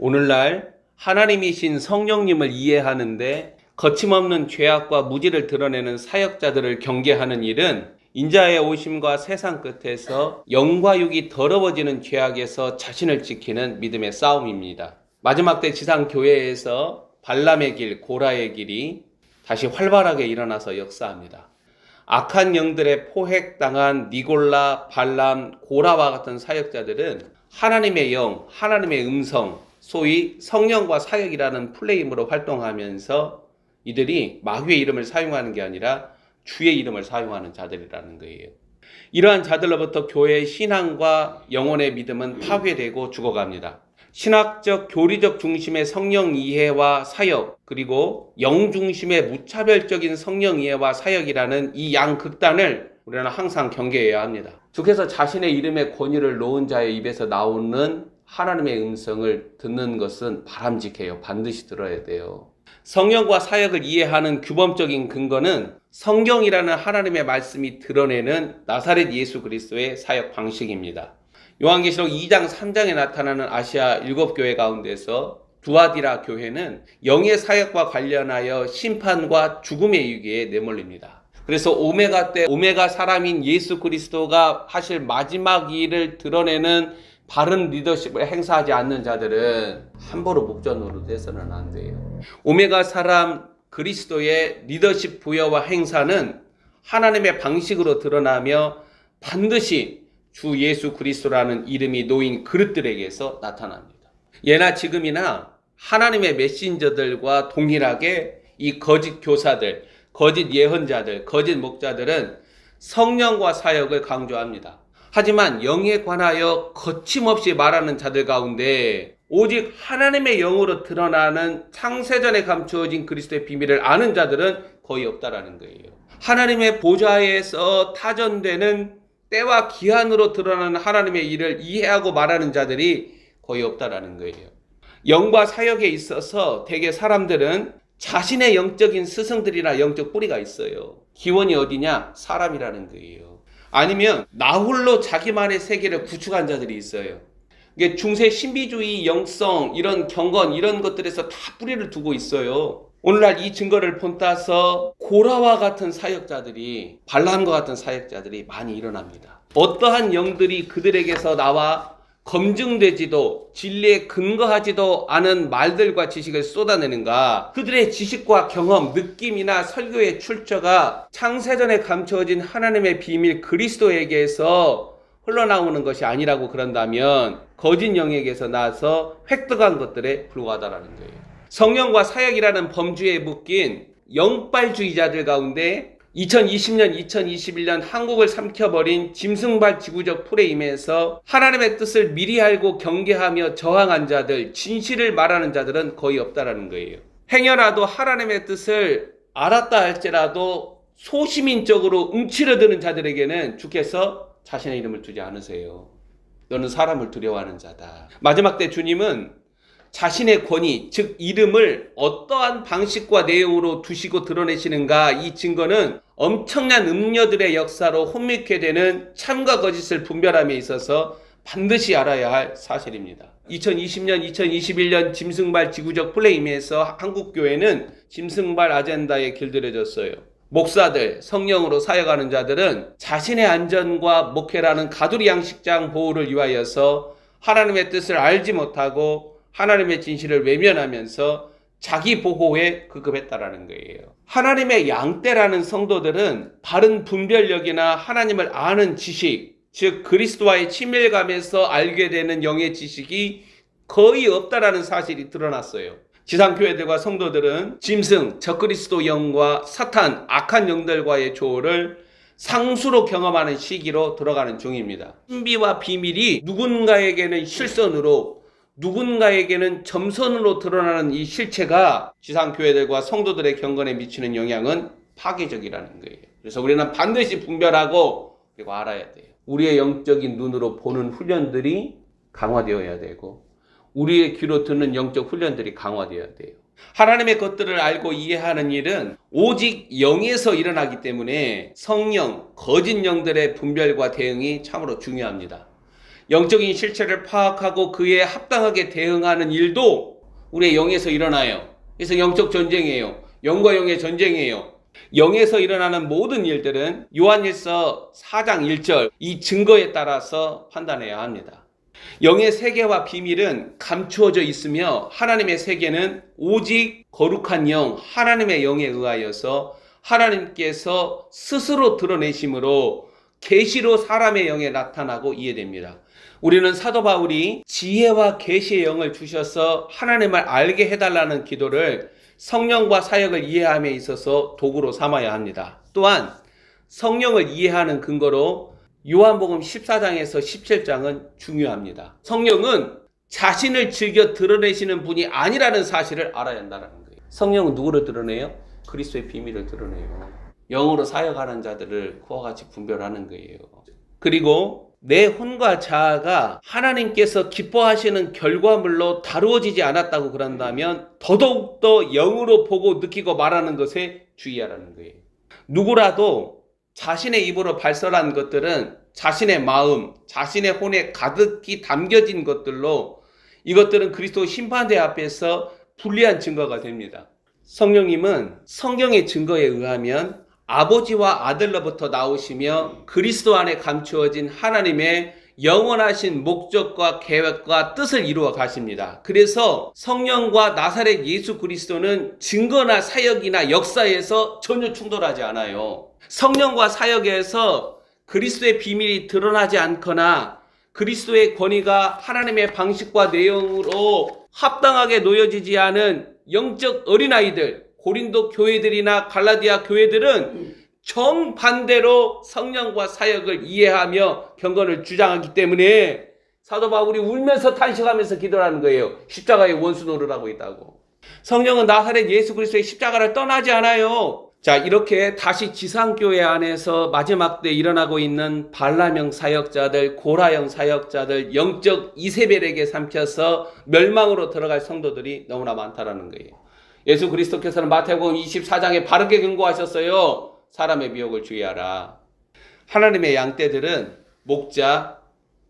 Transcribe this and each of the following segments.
오늘날 하나님이신 성령님을 이해하는데 거침없는 죄악과 무지를 드러내는 사역자들을 경계하는 일은 인자의 오심과 세상 끝에서 영과 육이 더러워지는 죄악에서 자신을 지키는 믿음의 싸움입니다. 마지막 때 지상 교회에서 발람의 길, 고라의 길이 다시 활발하게 일어나서 역사합니다. 악한 영들의 포획당한 니골라, 발람, 고라와 같은 사역자들은 하나님의 영, 하나님의 음성, 소위 성령과 사역이라는 플레임으로 활동하면서 이들이 마귀의 이름을 사용하는 게 아니라 주의 이름을 사용하는 자들이라는 거예요. 이러한 자들로부터 교회의 신앙과 영혼의 믿음은 파괴되고 죽어갑니다. 신학적, 교리적 중심의 성령 이해와 사역, 그리고 영 중심의 무차별적인 성령 이해와 사역이라는 이 양극단을 우리는 항상 경계해야 합니다. 주께서 자신의 이름의 권위를 놓은 자의 입에서 나오는 하나님의 음성을 듣는 것은 바람직해요. 반드시 들어야 돼요. 성령과 사역을 이해하는 규범적인 근거는 성경이라는 하나님의 말씀이 드러내는 나사렛 예수 그리스도의 사역 방식입니다. 요한계시록 2장 3장에 나타나는 아시아 7교회 가운데서 두아디라 교회는 영의 사역과 관련하여 심판과 죽음의 위기에 내몰립니다. 그래서 오메가 때 오메가 사람인 예수 그리스도가 하실 마지막 일을 드러내는 바른 리더십을 행사하지 않는 자들은 함부로 목전으로 돼서는 안 돼요. 오메가 사람 그리스도의 리더십 부여와 행사는 하나님의 방식으로 드러나며 반드시 주 예수 그리스도라는 이름이 놓인 그릇들에게서 나타납니다. 예나 지금이나 하나님의 메신저들과 동일하게 이 거짓 교사들, 거짓 예언자들, 거짓 목자들은 성령과 사역을 강조합니다. 하지만 영에 관하여 거침없이 말하는 자들 가운데 오직 하나님의 영으로 드러나는 창세전에 감추어진 그리스도의 비밀을 아는 자들은 거의 없다라는 거예요. 하나님의 보좌에서 타전되는 때와 기한으로 드러나는 하나님의 일을 이해하고 말하는 자들이 거의 없다라는 거예요. 영과 사역에 있어서 대개 사람들은 자신의 영적인 스승들이나 영적 뿌리가 있어요. 기원이 어디냐? 사람이라는 거예요. 아니면 나 홀로 자기만의 세계를 구축한 자들이 있어요. 이게 중세 신비주의, 영성, 이런 경건, 이런 것들에서 다 뿌리를 두고 있어요. 오늘날 이 증거를 본따서 고라와 같은 사역자들이, 발람과 같은 사역자들이 많이 일어납니다. 어떠한 영들이 그들에게서 나와 검증되지도 진리에 근거하지도 않은 말들과 지식을 쏟아내는가? 그들의 지식과 경험, 느낌이나 설교의 출처가 창세전에 감춰진 하나님의 비밀 그리스도에게서 흘러나오는 것이 아니라고 그런다면 거짓 영에게서 나서 획득한 것들에 불과하다는 거예요. 성령과 사역이라는 범주에 묶인 영빨주의자들 가운데 2020년, 2021년 한국을 삼켜버린 짐승발 지구적 프레임에서 하나님의 뜻을 미리 알고 경계하며 저항한 자들, 진실을 말하는 자들은 거의 없다라는 거예요. 행여라도 하나님의 뜻을 알았다 할지라도 소시민적으로 움츠러드는 자들에게는 주께서 자신의 이름을 두지 않으세요. 너는 사람을 두려워하는 자다. 마지막 때 주님은 자신의 권위, 즉 이름을 어떠한 방식과 내용으로 두시고 드러내시는가, 이 증거는 엄청난 음녀들의 역사로 혼미케 되는 참과 거짓을 분별함에 있어서 반드시 알아야 할 사실입니다. 2020년, 2021년 짐승발 지구적 플레임에서 한국교회는 짐승발 아젠다에 길들여졌어요. 목사들, 성령으로 사역하는 자들은 자신의 안전과 목회라는 가두리 양식장 보호를 위하여서 하나님의 뜻을 알지 못하고 하나님의 진실을 외면하면서 자기 보호에 급급했다라는 거예요. 하나님의 양떼라는 성도들은 바른 분별력이나 하나님을 아는 지식, 즉 그리스도와의 친밀감에서 알게 되는 영의 지식이 거의 없다라는 사실이 드러났어요. 지상교회들과 성도들은 짐승, 적그리스도 영과 사탄, 악한 영들과의 조화를 상수로 경험하는 시기로 들어가는 중입니다. 신비와 비밀이 누군가에게는 실선으로, 누군가에게는 점선으로 드러나는 이 실체가 지상교회들과 성도들의 경건에 미치는 영향은 파괴적이라는 거예요. 그래서 우리는 반드시 분별하고 그리고 알아야 돼요. 우리의 영적인 눈으로 보는 훈련들이 강화되어야 되고 우리의 귀로 듣는 영적 훈련들이 강화되어야 돼요. 하나님의 것들을 알고 이해하는 일은 오직 영에서 일어나기 때문에 성령, 거짓 영들의 분별과 대응이 참으로 중요합니다. 영적인 실체를 파악하고 그에 합당하게 대응하는 일도 우리의 영에서 일어나요. 그래서 영적 전쟁이에요. 영과 영의 전쟁이에요. 영에서 일어나는 모든 일들은 요한일서 4장 1절 이 증거에 따라서 판단해야 합니다. 영의 세계와 비밀은 감추어져 있으며 하나님의 세계는 오직 거룩한 영, 하나님의 영에 의하여서 하나님께서 스스로 드러내심으로 계시로 사람의 영에 나타나고 이해됩니다. 우리는 사도 바울이 지혜와 계시의 영을 주셔서 하나님을 알게 해달라는 기도를 성령과 사역을 이해함에 있어서 도구로 삼아야 합니다. 또한 성령을 이해하는 근거로 요한복음 14장에서 17장은 중요합니다. 성령은 자신을 즐겨 드러내시는 분이 아니라는 사실을 알아야 한다는 거예요. 성령은 누구를 드러내요? 그리스도의 비밀을 드러내요. 영으로 사역하는 자들을 그와 같이 분별하는 거예요. 그리고 내 혼과 자아가 하나님께서 기뻐하시는 결과물로 다루어지지 않았다고 그런다면 더더욱더 영으로 보고 느끼고 말하는 것에 주의하라는 거예요. 누구라도 자신의 입으로 발설한 것들은 자신의 마음, 자신의 혼에 가득히 담겨진 것들로 이것들은 그리스도 심판대 앞에서 불리한 증거가 됩니다. 성령님은 성경의 증거에 의하면 아버지와 아들로부터 나오시며 그리스도 안에 감추어진 하나님의 영원하신 목적과 계획과 뜻을 이루어 가십니다. 그래서 성령과 나사렛 예수 그리스도는 증거나 사역이나 역사에서 전혀 충돌하지 않아요. 성령과 사역에서 그리스도의 비밀이 드러나지 않거나 그리스도의 권위가 하나님의 방식과 내용으로 합당하게 놓여지지 않은 영적 어린아이들, 고린도 교회들이나 갈라디아 교회들은 정반대로 성령과 사역을 이해하며 경건을 주장하기 때문에 사도 바울이 울면서 탄식하면서 기도하는 거예요. 십자가의 원수 노릇 하고 있다고. 성령은 나사렛 예수 그리스도의 십자가를 떠나지 않아요. 자, 이렇게 다시 지상교회 안에서 마지막 때 일어나고 있는 발람형 사역자들, 고라형 사역자들, 영적 이세벨에게 삼켜서 멸망으로 들어갈 성도들이 너무나 많다라는 거예요. 예수 그리스도께서는 마태복음 24장에 바르게 경고하셨어요. 사람의 미혹을 주의하라. 하나님의 양떼들은 목자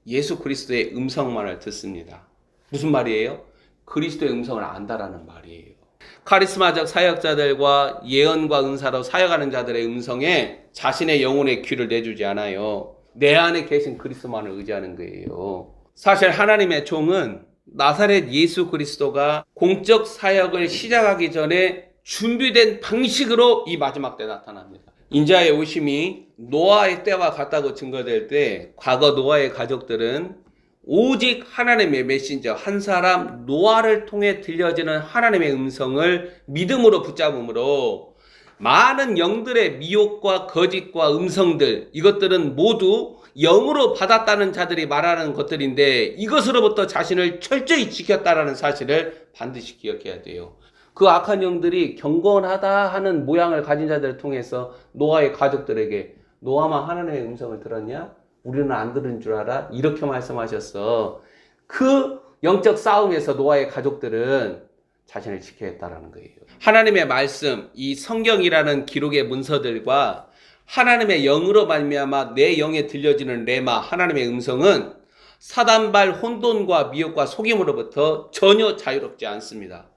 예수 그리스도의 음성만을 듣습니다. 무슨 말이에요? 그리스도의 음성을 안다라는 말이에요. 카리스마적 사역자들과 예언과 은사로 사역하는 자들의 음성에 자신의 영혼의 귀를 내주지 않아요. 내 안에 계신 그리스도만을 의지하는 거예요. 사실 하나님의 종은 나사렛 예수 그리스도가 공적 사역을 시작하기 전에 준비된 방식으로 이 마지막 때 나타납니다. 인자의 오심이 노아의 때와 같다고 증거될 때 과거 노아의 가족들은 오직 하나님의 메신저 한 사람 노아를 통해 들려지는 하나님의 음성을 믿음으로 붙잡음으로 많은 영들의 미혹과 거짓과 음성들 이것들은 모두 영으로 받았다는 자들이 말하는 것들인데 이것으로부터 자신을 철저히 지켰다라는 사실을 반드시 기억해야 돼요. 그 악한 영들이 경건하다 하는 모양을 가진 자들을 통해서 노아의 가족들에게 노아만 하나님의 음성을 들었냐? 우리는 안 들은 줄 알아? 이렇게 말씀하셨어. 그 영적 싸움에서 노아의 가족들은 자신을 지켜야 했다라는 거예요. 하나님의 말씀, 이 성경이라는 기록의 문서들과 하나님의 영으로 말미암아 내 영에 들려지는 레마, 하나님의 음성은 사단발 혼돈과 미혹과 속임으로부터 전혀 자유롭지 않습니다.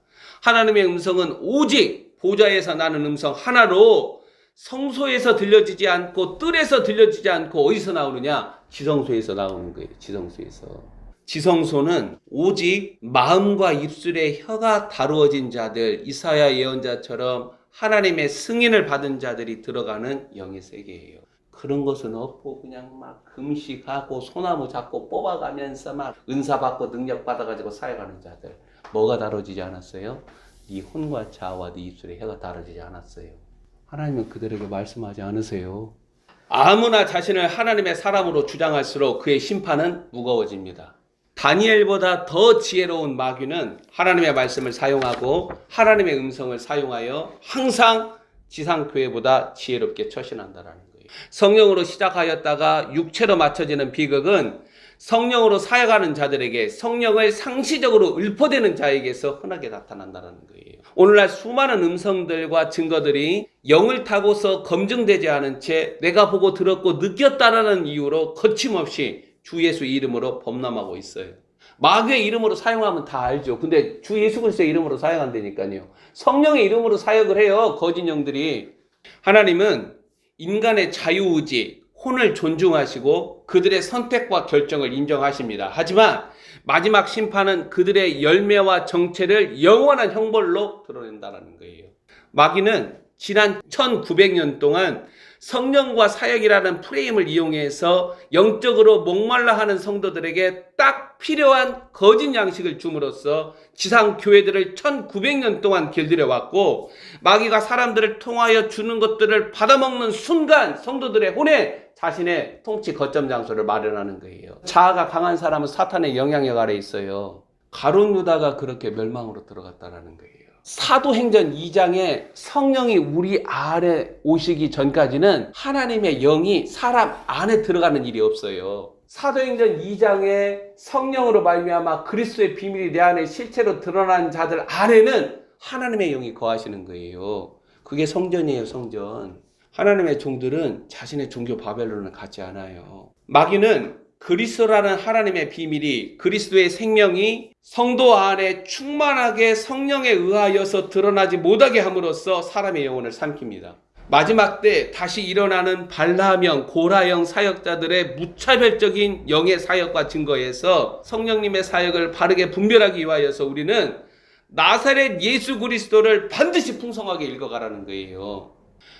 하나님의 음성은 오직 보좌에서 나는 음성 하나로 성소에서 들려지지 않고 뜰에서 들려지지 않고 어디서 나오느냐? 지성소에서 나오는 거예요. 지성소에서. 지성소는 오직 마음과 입술의 혀가 다루어진 자들, 이사야 예언자처럼 하나님의 승인을 받은 자들이 들어가는 영의 세계예요. 그런 것은 없고 그냥 막 금식하고 소나무 잡고 뽑아가면서 막 은사 받고 능력 받아가지고 사역하는 자들. 뭐가 다뤄지지 않았어요? 네 혼과 자아와 네 입술의 혀가 다뤄지지 않았어요. 하나님은 그들에게 말씀하지 않으세요. 아무나 자신을 하나님의 사람으로 주장할수록 그의 심판은 무거워집니다. 다니엘보다 더 지혜로운 마귀는 하나님의 말씀을 사용하고 하나님의 음성을 사용하여 항상 지상교회보다 지혜롭게 처신한다는 거예요. 성령으로 시작하였다가 육체로 맞춰지는 비극은 성령으로 사역하는 자들에게 성령을 상시적으로 읊어대는 자에게서 흔하게 나타난다는 거예요. 오늘날 수많은 음성들과 증거들이 영을 타고서 검증되지 않은 채 내가 보고 들었고 느꼈다라는 이유로 거침없이 주 예수 이름으로 범람하고 있어요. 마귀의 이름으로 사용하면 다 알죠. 근데 주 예수 그리스도의 이름으로 사용한다니까요. 성령의 이름으로 사역을 해요. 거짓 영들이. 하나님은 인간의 자유의지, 혼을 존중하시고 그들의 선택과 결정을 인정하십니다. 하지만 마지막 심판은 그들의 열매와 정체를 영원한 형벌로 드러낸다는 거예요. 마귀는 지난 1900년 동안 성령과 사역이라는 프레임을 이용해서 영적으로 목말라 하는 성도들에게 딱 필요한 거짓 양식을 줌으로써 지상 교회들을 1900년 동안 길들여 왔고, 마귀가 사람들을 통하여 주는 것들을 받아먹는 순간 성도들의 혼에 자신의 통치 거점 장소를 마련하는 거예요. 자아가 강한 사람은 사탄의 영향력 아래 있어요. 가룟 유다가 그렇게 멸망으로 들어갔다라는 거예요. 사도행전 2장에 성령이 우리 안에 오시기 전까지는 하나님의 영이 사람 안에 들어가는 일이 없어요. 사도행전 2장에 성령으로 말미암아 그리스도의 비밀이 내 안에 실체로 드러난 자들 안에는 하나님의 영이 거하시는 거예요. 그게 성전이에요, 성전. 하나님의 종들은 자신의 종교 바벨론을 갖지 않아요. 마귀는 그리스도라는 하나님의 비밀이, 그리스도의 생명이 성도 안에 충만하게 성령에 의하여서 드러나지 못하게 함으로써 사람의 영혼을 삼킵니다. 마지막 때 다시 일어나는 발라형, 고라형 사역자들의 무차별적인 영의 사역과 증거에서 성령님의 사역을 바르게 분별하기 위하여서 우리는 나사렛 예수 그리스도를 반드시 풍성하게 읽어가라는 거예요.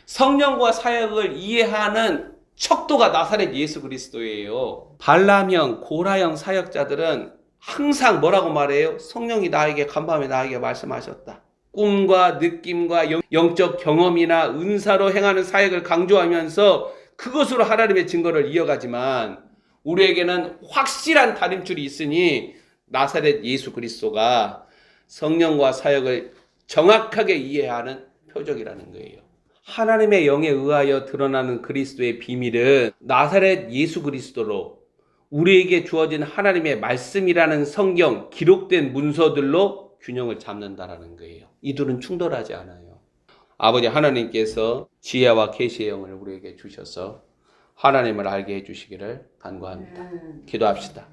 성령과 사역을 이해하는 척도가 나사렛 예수 그리스도예요. 발람형, 고라형 사역자들은 항상 뭐라고 말해요? 성령이 나에게 간밤에 나에게 말씀하셨다. 꿈과 느낌과 영적 경험이나 은사로 행하는 사역을 강조하면서 그것으로 하나님의 증거를 이어가지만, 우리에게는 확실한 다림줄이 있으니 나사렛 예수 그리스도가 성령과 사역을 정확하게 이해하는 표적이라는 거예요. 하나님의 영에 의하여 드러나는 그리스도의 비밀은 나사렛 예수 그리스도로 우리에게 주어진 하나님의 말씀이라는 성경, 기록된 문서들로 균형을 잡는다라는 거예요. 이 둘은 충돌하지 않아요. 아버지 하나님께서 지혜와 계시의 영을 우리에게 주셔서 하나님을 알게 해주시기를 간구합니다. 기도합시다.